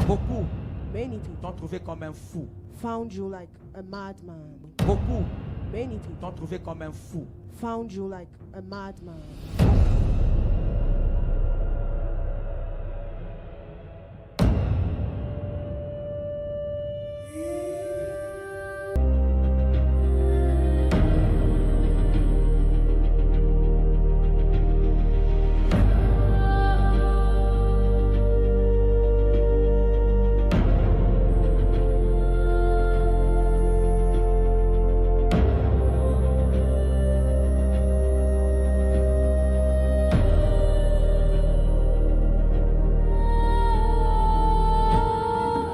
Beaucoup Many people t'ont trouvé comme un fou. found you like a madman. Beaucoup Many people t'ont trouvé comme un fou. found you like a madman.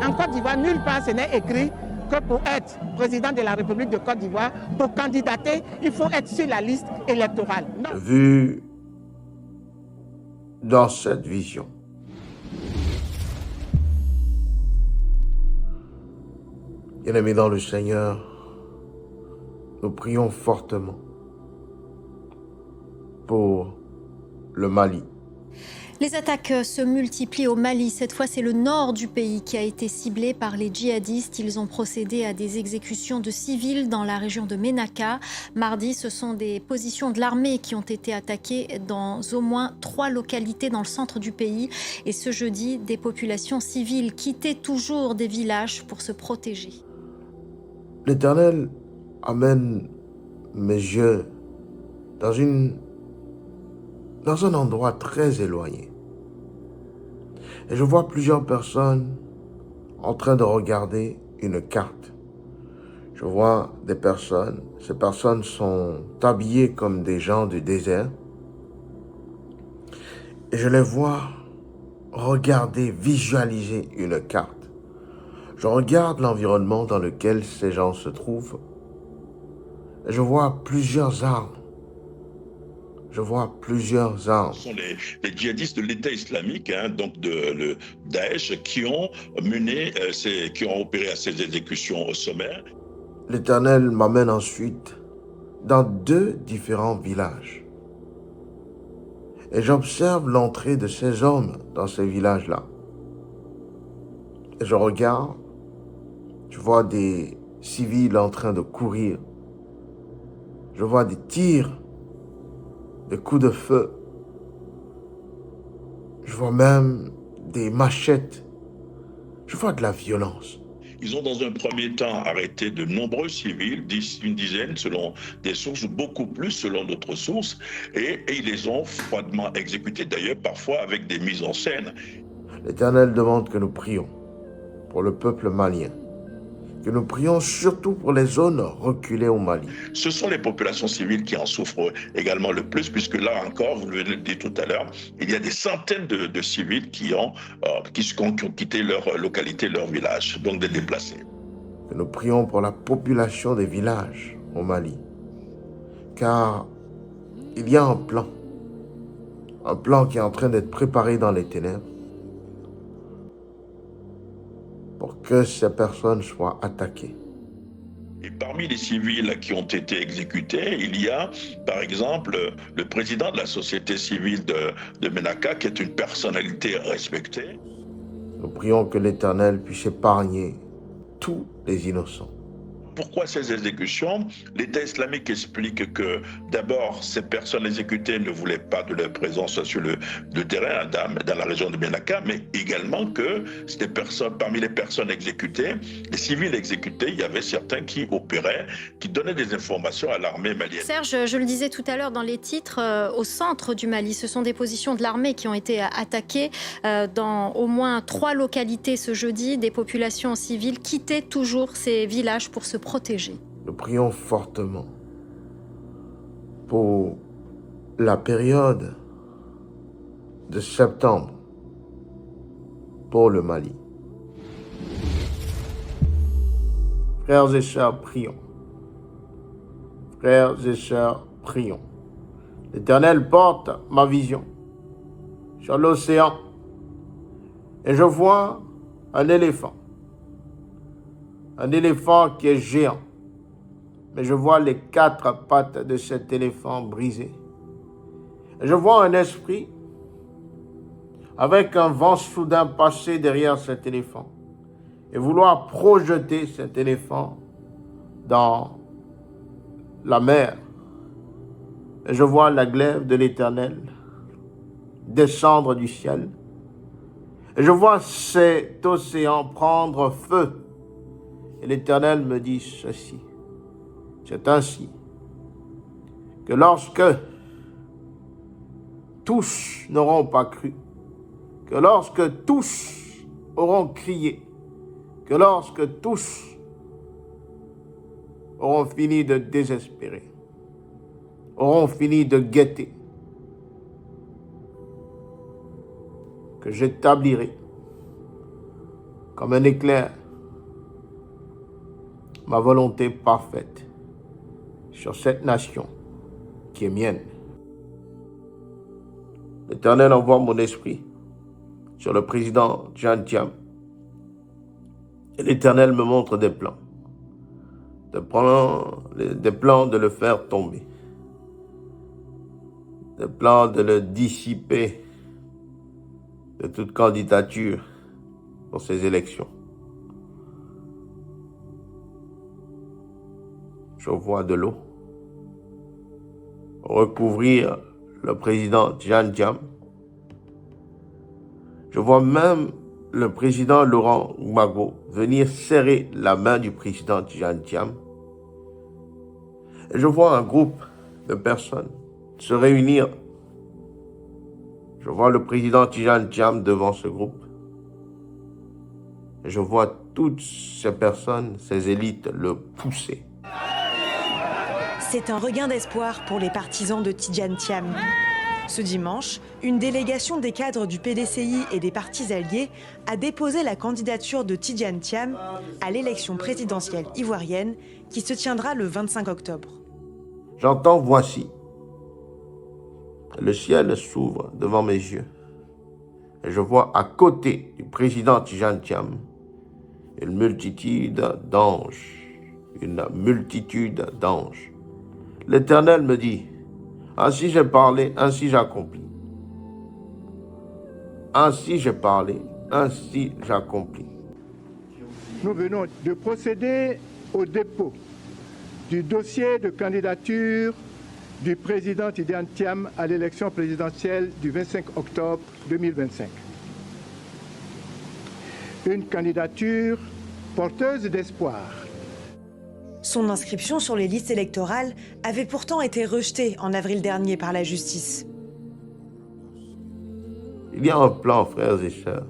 En Côte d'Ivoire, nulle part ce n'est écrit que pour être président de la République de Côte d'Ivoire, pour candidater, il faut être sur la liste électorale. Non. Vu dans cette vision, bien-aimés dans le Seigneur, nous prions fortement pour le Mali. Les attaques se multiplient au Mali. Cette fois, c'est le nord du pays qui a été ciblé par les djihadistes. Ils ont procédé à des exécutions de civils dans la région de Ménaka. Mardi, ce sont des positions de l'armée qui ont été attaquées dans au moins 3 localités dans le centre du pays. Et ce jeudi, des populations civiles quittaient toujours des villages pour se protéger. L'Éternel amène mes yeux dans un endroit très éloigné. Et je vois plusieurs personnes en train de regarder une carte. Je vois des personnes, ces personnes sont habillées comme des gens du désert. Et je les vois regarder, visualiser une carte. Je regarde l'environnement dans lequel ces gens se trouvent. Et je vois plusieurs arbres. Je vois plusieurs arbres. Ce sont les djihadistes de l'État islamique, donc le Daesh, qui ont mené, qui ont opéré ces exécutions au sommaire. L'Éternel m'amène ensuite dans 2 différents villages. Et j'observe l'entrée de ces hommes dans ces villages-là. Et je regarde, je vois des civils en train de courir. Je vois des tirs, des coups de feu. Je vois même des machettes. Je vois de la violence. Ils ont dans un premier temps arrêté de nombreux civils, une dizaine selon des sources, beaucoup plus selon d'autres sources, et ils les ont froidement exécutés, d'ailleurs parfois avec des mises en scène. L'Éternel demande que nous prions pour le peuple malien, que nous prions surtout pour les zones reculées au Mali. Ce sont les populations civiles qui en souffrent également le plus, puisque là encore, vous le dites tout à l'heure, il y a des centaines de civils qui ont quitté leur localité, leur village, donc des déplacés. Que nous prions pour la population des villages au Mali, car il y a un plan qui est en train d'être préparé dans les ténèbres, pour que ces personnes soient attaquées. Et parmi les civils qui ont été exécutés, il y a, par exemple, le président de la société civile de Ménaka, qui est une personnalité respectée. Nous prions que l'Éternel puisse épargner tous les innocents. Pourquoi ces exécutions? L'État islamique explique que d'abord, ces personnes exécutées ne voulaient pas de leur présence sur le terrain dans la région de Ménaka, mais également que parmi les personnes exécutées, les civils exécutés, il y avait certains qui opéraient, qui donnaient des informations à l'armée malienne. Serge, je le disais tout à l'heure dans les titres, au centre du Mali, ce sont des positions de l'armée qui ont été attaquées dans au moins 3 localités ce jeudi. Des populations civiles quittaient toujours ces villages pour se protéger. Nous prions fortement pour la période de septembre pour le Mali. Frères et sœurs, prions. Frères et sœurs, prions. L'Éternel porte ma vision sur l'océan et je vois un éléphant. Un éléphant qui est géant. Mais je vois les 4 pattes de cet éléphant brisées. Et je vois un esprit avec un vent soudain passer derrière cet éléphant et vouloir projeter cet éléphant dans la mer. Et je vois la glaive de l'Éternel descendre du ciel. Et je vois cet océan prendre feu. Et l'Éternel me dit ceci. C'est ainsi que lorsque tous n'auront pas cru, que lorsque tous auront crié, que lorsque tous auront fini de désespérer, auront fini de guetter, que j'établirai comme un éclair ma volonté parfaite sur cette nation qui est mienne. L'Éternel envoie mon esprit sur le président Tian Tiam. Et l'Éternel me montre des plans. Des plans de le faire tomber. Des plans de le dissiper de toute candidature pour ces élections. Je vois de l'eau recouvrir le président Tian Tiam. Je vois même le président Laurent Gbagbo venir serrer la main du président Tian Tiam. Et je vois un groupe de personnes se réunir. Je vois le président Tian Tiam devant ce groupe. Et je vois toutes ces personnes, ces élites, le pousser. C'est un regain d'espoir pour les partisans de Tidjane Thiam. Ce dimanche, une délégation des cadres du PDCI et des partis alliés a déposé la candidature de Tidjane Thiam à l'élection présidentielle ivoirienne qui se tiendra le 25 octobre. J'entends voici. Le ciel s'ouvre devant mes yeux. Et je vois à côté du président Tidjane Thiam une multitude d'anges. Une multitude d'anges. L'Éternel me dit, ainsi j'ai parlé, ainsi j'accomplis. Ainsi j'ai parlé, ainsi j'accomplis. Nous venons de procéder au dépôt du dossier de candidature du président Tidjane Thiam à l'élection présidentielle du 25 octobre 2025. Une candidature porteuse d'espoir. Son inscription sur les listes électorales avait pourtant été rejetée en avril dernier par la justice. Il y a un plan, frères et sœurs.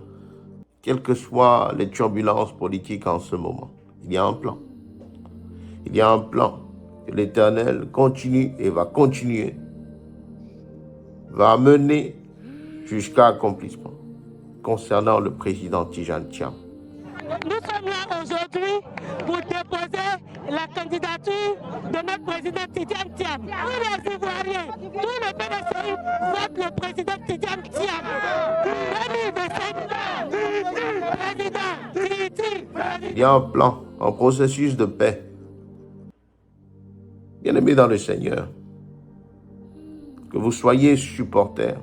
Quelles que soient les turbulences politiques en ce moment, il y a un plan. Il y a un plan que l'Éternel continue et va continuer, va mener jusqu'à accomplissement concernant le président Tidjane Thiam. Nous sommes là aujourd'hui pour déposer la candidature de notre président Tidjane Thiam. Tous les Ivoiriens, tous les PDCI votent le président Tidjane Thiam. 2025, Il y a un plan, un processus de paix. Bien-aimés dans le Seigneur, que vous soyez supporters,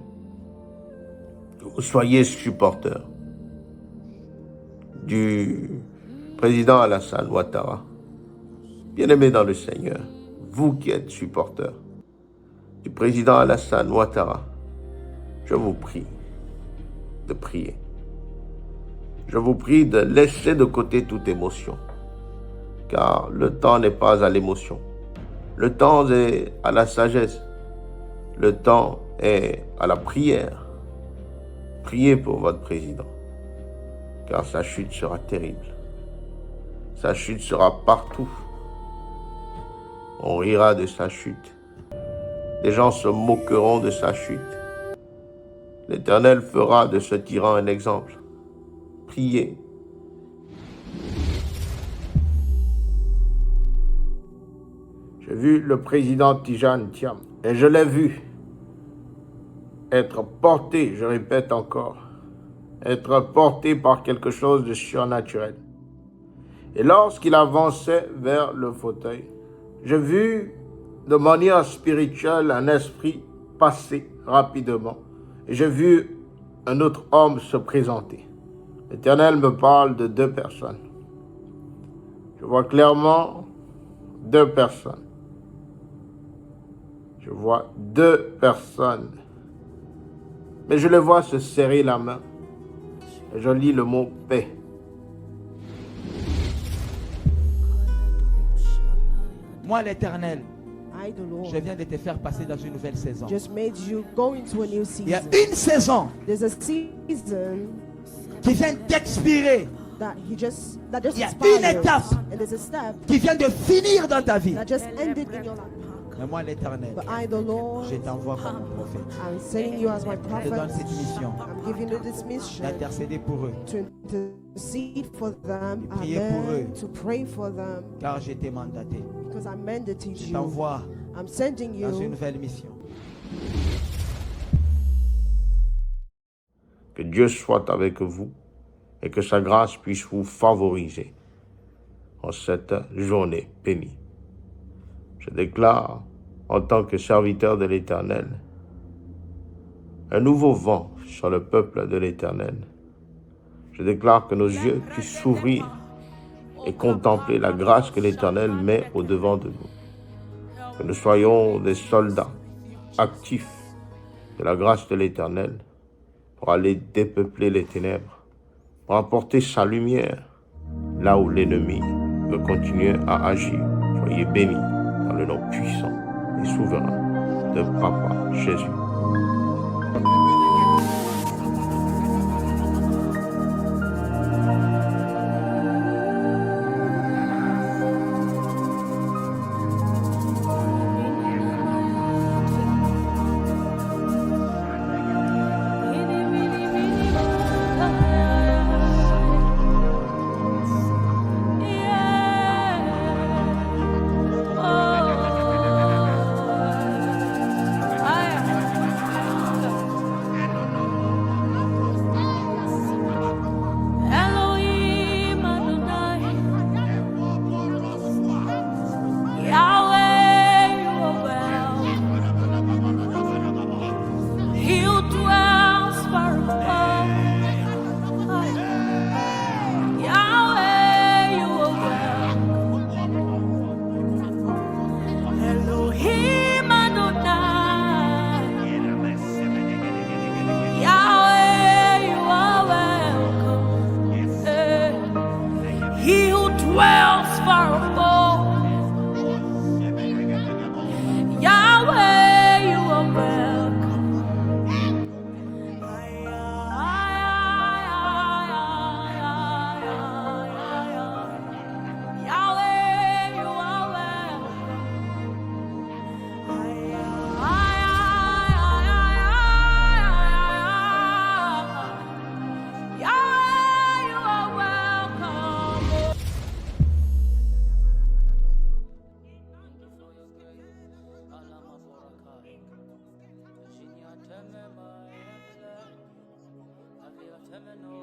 du président Alassane Ouattara. Bien-aimés dans le Seigneur, vous qui êtes supporters du président Alassane Ouattara, je vous prie de prier. Je vous prie de laisser de côté toute émotion, car le temps n'est pas à l'émotion. Le temps est à la sagesse. Le temps est à la prière. Priez pour votre président, car sa chute sera terrible. Sa chute sera partout. On rira de sa chute. Les gens se moqueront de sa chute. L'Éternel fera de ce tyran un exemple. Priez. J'ai vu le président Tidjane Thiam et je l'ai vu être porté, je répète encore, être porté par quelque chose de surnaturel. Et lorsqu'il avançait vers le fauteuil, j'ai vu de manière spirituelle un esprit passer rapidement. Et j'ai vu un autre homme se présenter. L'Éternel me parle de 2 personnes. Je vois clairement 2 personnes. Je vois 2 personnes. Mais je les vois se serrer la main. Et je lis le mot paix. Moi, l'Éternel, I, the Lord, je viens de te faire passer dans une nouvelle saison. just made you go into a new Il y a season. une saison There's a season qui vient d'expirer, that Il y a une expired. étape And there's a step qui vient de finir dans ta vie. that just ended in your life. Mais moi, l'Éternel, But I, the Lord, je t'envoie comme prophète. I'm sending you as my Je te donne prophet. cette mission I'm giving you this mission d'intercéder pour eux, to intercede for them. De prier pour Amen. eux. To pray for them. car j'ai été mandaté. Because I mandated Je you. t'envoie I'm sending dans une you. nouvelle mission. Que Dieu soit avec vous et que sa grâce puisse vous favoriser en cette journée bénie. Je déclare, en tant que serviteur de l'Éternel, un nouveau vent sur le peuple de l'Éternel. Je déclare que nos yeux puissent s'ouvrir et contempler la grâce que l'Éternel met au devant de nous. Que nous soyons des soldats actifs de la grâce de l'Éternel pour aller dépeupler les ténèbres, pour apporter sa lumière là où l'ennemi veut continuer à agir. Soyez bénis dans le nom puissant et souverain de Papa Jésus. Elohim Adonai, Yahweh, you are well. He who dwells far above, Yahweh, you are well. Elohim Adonai, Yahweh, you are welcome. He who dwells far above, Yahweh, you are welcome. Yahweh, you are welcome. Yahweh, you are welcome. Alama